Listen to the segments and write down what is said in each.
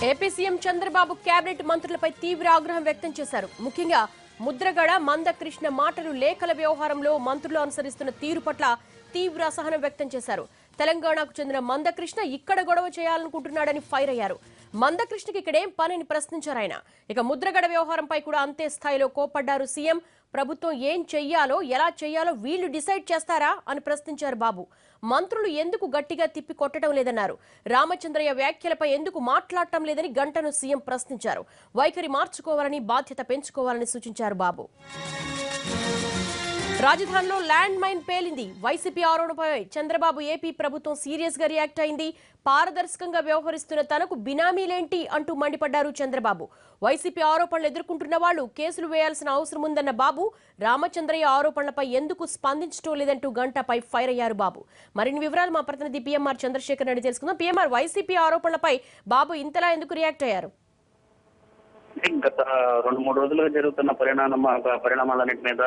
AP CM Chandrababu cabinet మంత్రులపై తీవ్ర ఆగ్రహం వ్యక్తం చేశారు. ముఖ్యంగా ముద్రగడ, మందకృష్ణ మాటలు లేఖల వ్యవహారంలో మంత్రులు అనుసరిస్తున్న తీరు పట్ల తీవ్ర అసహనం వ్యక్తం చేశారు. తెలంగాణకు చెందిన మందకృష్ణ ఇక్కడ గొడవ చేయాలనుకుంటున్నాడని ఫైర్ అయ్యారు. మందకృష్ణకి ఇక్కడేం పనిని ప్రశ్నించారు ఆయన. ఇక ముద్రగడ వ్యవహారంపై కూడా అంతే స్థాయిలో కోపడ్డారు సీఎం. ప్రభుత్వం ఏం చెయ్యాలో, ఎలా చెయ్యాలో వీళ్లు డిసైడ్ చేస్తారా అని ప్రశ్నించారు బాబు. మంత్రులు ఎందుకు గట్టిగా తిప్పి కొట్టడం లేదన్నారు. రామచంద్రయ్య వ్యాఖ్యలపై ఎందుకు మాట్లాడటం లేదని గంటను సీఎం ప్రశ్నించారు. వైఖరి మార్చుకోవాలని, బాధ్యత పెంచుకోవాలని సూచించారు బాబు. రాజధానిలో ల్యాండ్ మైన్ పేలింది. వైసీపీ ఆరోపణపై చంద్రబాబు ఏపీ ప్రభుత్వం సీరియస్ గా రియాక్ట్ అయింది. పారదర్శకంగా వ్యవహరిస్తున్న తనకు బినామీలేంటి అంటూ మండిపడ్డారు చంద్రబాబు. వైసీపీ ఆరోపణలు ఎదుర్కొంటున్న వాళ్లు కేసులు వేయాల్సిన అవసరం ఉందన్న బాబు, రామచంద్రయ్య ఆరోపణలపై ఎందుకు స్పందించడం లేదంటూ గంటపై ఫైర్ అయ్యారు బాబు. మరిన్ని వివరాలు మా ప్రతినిధి పిఎంఆర్ చంద్రశేఖర్ రెడ్డి తెలుసుకుందాం. పిఎంఆర్, వైసీపీ ఆరోపణలపై బాబు ఇంతలా ఎందుకు రియాక్ట్ అయ్యారు? గత 2-3 రోజులుగా జరుగుతున్న పరిణామాలన్నింటి మీద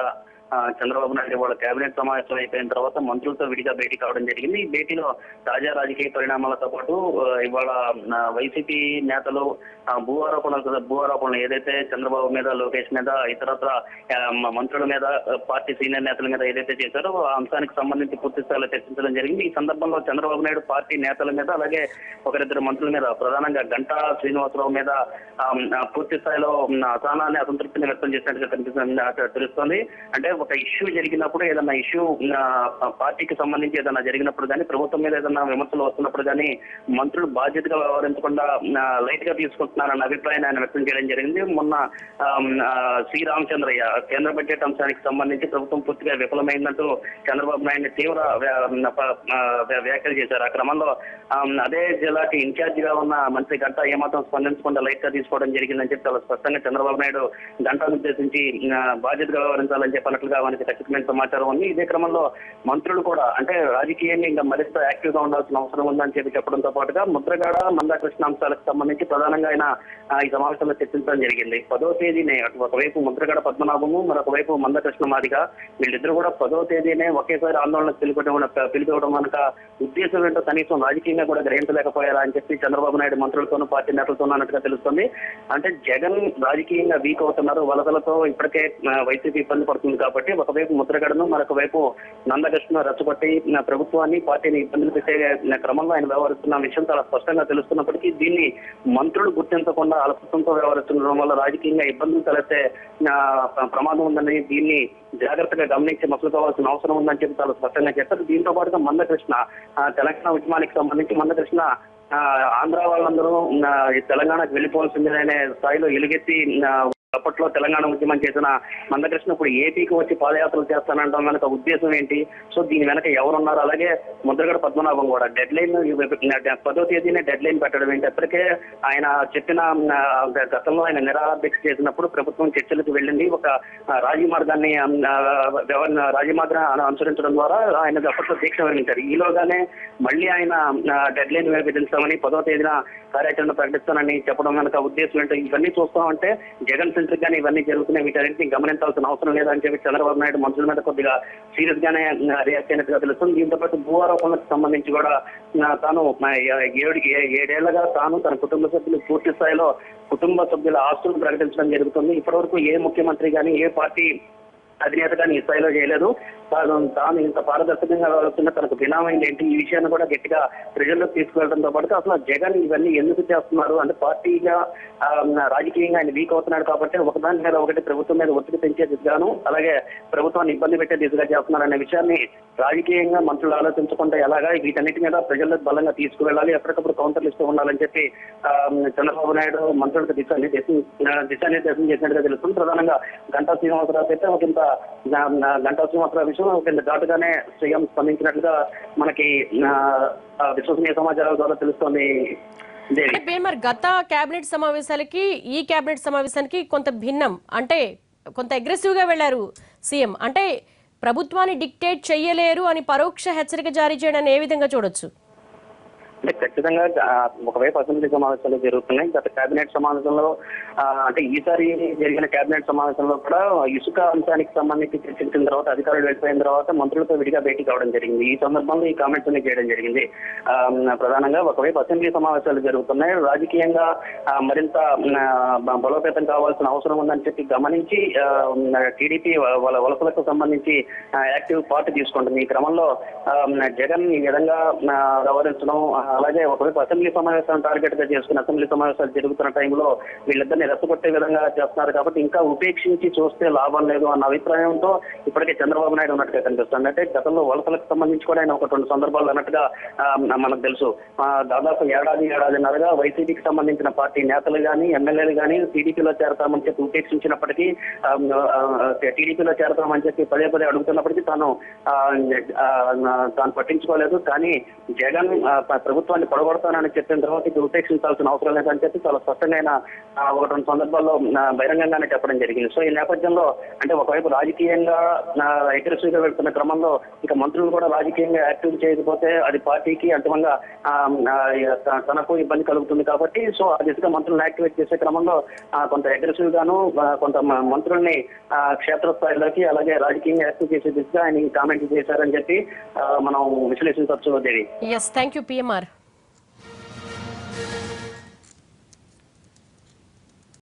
చంద్రబాబు నాయుడు వాళ్ళ కేబినెట్ సమావేశం అయిపోయిన తర్వాత మంత్రులతో విడిగా భేటీ కావడం జరిగింది. ఈ భేటీలో తాజా రాజకీయ పరిణామాలతో పాటు ఇవాళ వైసీపీ నేతలు భూ ఆరోపణలు ఏదైతే చంద్రబాబు మీద, లోకేష్ మీద, ఇతరత్ర మంత్రుల మీద, పార్టీ సీనియర్ నేతల మీద ఏదైతే చేశారో ఆ అంశానికి సంబంధించి పూర్తి స్థాయిలో చర్చించడం జరిగింది. ఈ సందర్భంలో చంద్రబాబు నాయుడు పార్టీ నేతల మీద, అలాగే ఒకరిద్దరు మంత్రుల మీద, ప్రధానంగా గంటా శ్రీనివాసరావు మీద పూర్తి స్థాయిలో అసహనాన్ని, అసంతృప్తిని వ్యక్తం చేసినట్టుగా తెలుస్తోంది. అంటే ఒక ఇష్యూ జరిగినప్పుడు, ఏదన్నా ఇష్యూ పార్టీకి సంబంధించి ఏదన్నా జరిగినప్పుడు కానీ, ప్రభుత్వం మీద ఏదన్నా విమర్శలు వస్తున్నప్పుడు కానీ మంత్రులు బాధ్యతగా వ్యవహరించకుండా లైట్ గా తీసుకుంటున్నారన్న అభిప్రాయాన్ని ఆయన వ్యక్తం చేయడం జరిగింది. మొన్న శ్రీ రామచంద్రయ్య కేంద్ర బడ్జెట్ అంశానికి సంబంధించి ప్రభుత్వం పూర్తిగా విఫలమైందంటూ చంద్రబాబు నాయుడు తీవ్ర వ్యాఖ్యలు చేశారు. ఆ క్రమంలో అదే జిల్లాకి ఇన్ఛార్జ్ గా ఉన్న మంత్రి గంటా ఏమాత్రం స్పందించకుండా లైట్ గా తీసుకోవడం జరిగిందని చెప్పి చాలా స్పష్టంగా చంద్రబాబు నాయుడు గంటాను ఉద్దేశించి బాధ్యతగా వ్యవహరించాలని చెప్పినట్లుగా మనకి ఖచ్చితమైన సమాచారం ఉంది. ఇదే క్రమంలో మంత్రులు కూడా అంటే రాజకీయాన్ని ఇంకా మరింత యాక్టివ్ గా ఉండాల్సిన అవసరం ఉందని చెప్పడంతో పాటుగా ముద్రగడ, మందకృష్ణ అంశాలకు సంబంధించి ప్రధానంగా ఆయన ఈ సమావేశంలో చర్చించడం జరిగింది. 10వ తేదీనే ఒకవైపు ముద్రగడ పద్మనాభము, మరొక వైపు మందకృష్ణ మాదిగా వీళ్ళిద్దరూ కూడా 10వ తేదీనే ఒకేసారి ఆందోళనకు పిలిపివ్వడం కనుక ఉద్దేశం ఏంటో కనీసం రాజకీయంగా కూడా గ్రహించలేకపోయారా అని చెప్పి చంద్రబాబు నాయుడు మంత్రులతోనూ పార్టీ నేతలతోనూ అన్నట్టుగా తెలుస్తుంది. అంటే జగన్ రాజకీయంగా వీక్ అవుతున్నారు, వలసలతో ఇప్పటికే వైసీపీ ఇబ్బంది పడుతుంది కాబట్టి ఒకవైపు ముద్రగడను, మరొక వైపు మందకృష్ణ రెచ్చగొట్టి ప్రభుత్వాన్ని, పార్టీని ఇబ్బందులు పెట్టే క్రమంలో ఆయన వ్యవహరిస్తున్న విషయం చాలా స్పష్టంగా తెలుస్తున్నప్పటికీ దీన్ని మంత్రులు గుర్తించకుండా అలసత్వంతో వ్యవహరిస్తుండడం వల్ల రాజకీయంగా ఇబ్బందులు తలెత్తే ప్రమాదం ఉందని, దీన్ని జాగ్రత్తగా గమనించి మసలుకోవాల్సిన అవసరం ఉందని చెప్పి చాలా స్పష్టంగా చెప్పారు. దీంతో పాటుగా మందకృష్ణ తెలంగాణ ఉద్యమానికి సంబంధించి మందకృష్ణ ఆంధ్ర వాళ్ళందరూ తెలంగాణకు వెళ్ళిపోవాల్సిందేనే స్థాయిలో ఎలుగెత్తి అప్పట్లో తెలంగాణ ఉద్యమం చేసిన మందకృష్ణ ఇప్పుడు ఏపీకి వచ్చి పాదయాత్రలు చేస్తానంటాం కనుక ఉద్దేశం ఏంటి? సో దీని వెనక ఎవరున్నారు? అలాగే ముద్రగడ పద్మనాభం కూడా డెడ్ లైన్ 10వ తేదీనే డెడ్ లైన్ పెట్టడం ఏంటి? అప్పటికే ఆయన చెప్పిన గతంలో ఆయన నిరాహారదీక్ష చేసినప్పుడు ప్రభుత్వం చర్చలకు వెళ్ళింది. ఒక రాజమార్గాన్ని అనుసరించడం ద్వారా ఆయన అప్పట్లో దీక్ష వహించారు. ఈలోగానే మళ్ళీ ఆయన డెడ్ లైన్ విధించామని 10వ తేదీన కార్యాచరణ ప్రకటిస్తానని చెప్పడం కనుక ఉద్దేశం ఏంటో ఇవన్నీ చూస్తామంటే జగన్ సెంట్రిక్ గానే ఇవన్నీ జరుగుతున్నాయి. వీటన్నింటినీ గమనించాల్సిన అవసరం లేదని చెప్పి చంద్రబాబు నాయుడు మంత్రుల మీద కొద్దిగా సీరియస్ గానే రియాక్ట్ అయినట్టుగా తెలుస్తుంది. దీంతో పాటు భూ ఆరోపణలకు సంబంధించి కూడా తాను 7 ఏళ్లుగా తన కుటుంబ సభ్యులు పూర్తి స్థాయిలో కుటుంబ సభ్యుల ఆస్తులను ప్రకటించడం జరుగుతుంది. ఇప్పటివరకు ఏ ముఖ్యమంత్రి కానీ, ఏ పార్టీ అధినేత కానీ ఈ స్థాయిలో చేయలేదు. తాను ఇంత పారదర్శకంగా వ్యవహరిస్తున్న తనకు బినామైంది ఏంటి, ఈ విషయాన్ని కూడా గట్టిగా ప్రజల్లోకి తీసుకువెళ్ళడంతో పాటు అసలు జగన్ ఇవన్నీ ఎందుకు చేస్తున్నారు అంటే పార్టీగా రాజకీయంగా ఆయన వీక్ అవుతున్నాడు కాబట్టి ఒకదాని మీద ఒకటి ప్రభుత్వం మీద ఒత్తిడి పెంచే దిశగాను అలాగే ప్రభుత్వాన్ని ఇబ్బంది పెట్టే దిశగా చేస్తున్నారు అనే విషయాన్ని రాజకీయంగా మంత్రులు ఆలోచించకుండా ఎలాగా వీటన్నిటి మీద ప్రజల్లోకి బలంగా తీసుకువెళ్ళాలి, ఎప్పటికప్పుడు కౌంటర్లు ఇస్తూ ఉండాలని చెప్పి చంద్రబాబు నాయుడు మంత్రులకు దిశానిర్దేశం చేసినట్టుగా తెలుస్తుంది. ప్రధానంగా గంటా శ్రీనివాసరావు అయితే ఒకంత గంటా శ్రీనివాసరావు విషయం ఒకంత ఘాటుగానే సీఎం స్పందించినట్లుగా మనకి విశ్వసనీయ సమాచారాల ద్వారా తెలుస్తోంది. మరి గత కేబినెట్ సమావేశాలకి ఈ కేబినెట్ సమావేశానికి కొంత భిన్నం, అంటే కొంత అగ్రెసివ్ గా వెళ్లారు సీఎం. అంటే ప్రభుత్వాన్ని డిక్టేట్ చెయ్యలేరు అని పరోక్ష హెచ్చరిక జారీ చేయడాన్ని ఏ విధంగా చూడొచ్చు? అంటే ఖచ్చితంగా ఒకవైపు అసెంబ్లీ సమావేశాలు జరుగుతున్నాయి. గత కేబినెట్ సమావేశంలో అంటే ఈసారి జరిగిన కేబినెట్ సమావేశంలో కూడా ఇసుక అంశానికి సంబంధించి చర్చించిన తర్వాత అధికారులు వెళ్ళిపోయిన తర్వాత మంత్రులతో విడిగా భేటీ కావడం జరిగింది. ఈ సందర్భంలో ఈ కామెంట్స్ అన్ని చేయడం జరిగింది. ప్రధానంగా ఒకవైపు అసెంబ్లీ సమావేశాలు జరుగుతున్నాయి, రాజకీయంగా మరింత బలోపేతం కావాల్సిన అవసరం ఉందని చెప్పి గమనించి టీడీపీ వాళ్ళ వలసలకు సంబంధించి యాక్టివ్ పార్ట్ తీసుకుంటుంది. ఈ క్రమంలో జగన్ ఈ విధంగా వ్యవహరించడం, అలాగే ఒకవైపు అసెంబ్లీ సమావేశాలను టార్గెట్ గా చేసుకుని అసెంబ్లీ సమావేశాలు జరుగుతున్న టైంలో వీళ్ళిద్దరిని రెచ్చగొట్టే విధంగా చేస్తున్నారు కాబట్టి ఇంకా ఉపేక్షించి చూస్తే లాభం లేదు అన్న అభిప్రాయంతో ఇప్పటికే చంద్రబాబు నాయుడు ఉన్నట్టుగా కనిపిస్తుంది. అంటే గతంలో వలసలకు సంబంధించి కూడా ఆయన ఒక 2 సందర్భాలు అన్నట్టుగా మనకు తెలుసు. దాదాపు ఏడాదిన్నరగా వైసీపీకి సంబంధించిన పార్టీ నేతలు కానీ ఎమ్మెల్యేలు కానీ టీడీపీలో చేరతామని చెప్పి ఉపేక్షించినప్పటికీ టీడీపీలో చేరతామని చెప్పి పదే అడుగుతున్నప్పటికీ తాను పట్టించుకోలేదు. కానీ జగన్ ప్రభుత్వాన్ని పడగొడతానని చెప్పిన తర్వాత ఇది ఉపేక్షించాల్సిన అవసరం లేదని చెప్పి చాలా స్పష్టంగా 1-2 సందర్భాల్లో బహిరంగంగానే చెప్పడం జరిగింది. సో ఈ నేపథ్యంలో అంటే ఒకవైపు రాజకీయంగా అగ్రెసివ్ గా వెళ్తున్న క్రమంలో ఇక మంత్రులు కూడా రాజకీయంగా యాక్టివ్ చేయకపోతే అది పార్టీకి అంతిమంగా తనకు ఇబ్బంది కలుగుతుంది కాబట్టి సో ఆ దిశగా మంత్రులను యాక్టివేట్ చేసే క్రమంలో కొంత అగ్రెసివ్ గాను కొంత మంత్రుల్ని క్షేత్రస్థాయిలోకి అలాగే రాజకీయంగా యాక్టివ్ చేసే దిశగా ఆయన కామెంట్ చేశారని చెప్పి మనం విశ్లేషించవచ్చు. దేవి. Yes, thank you, PMR.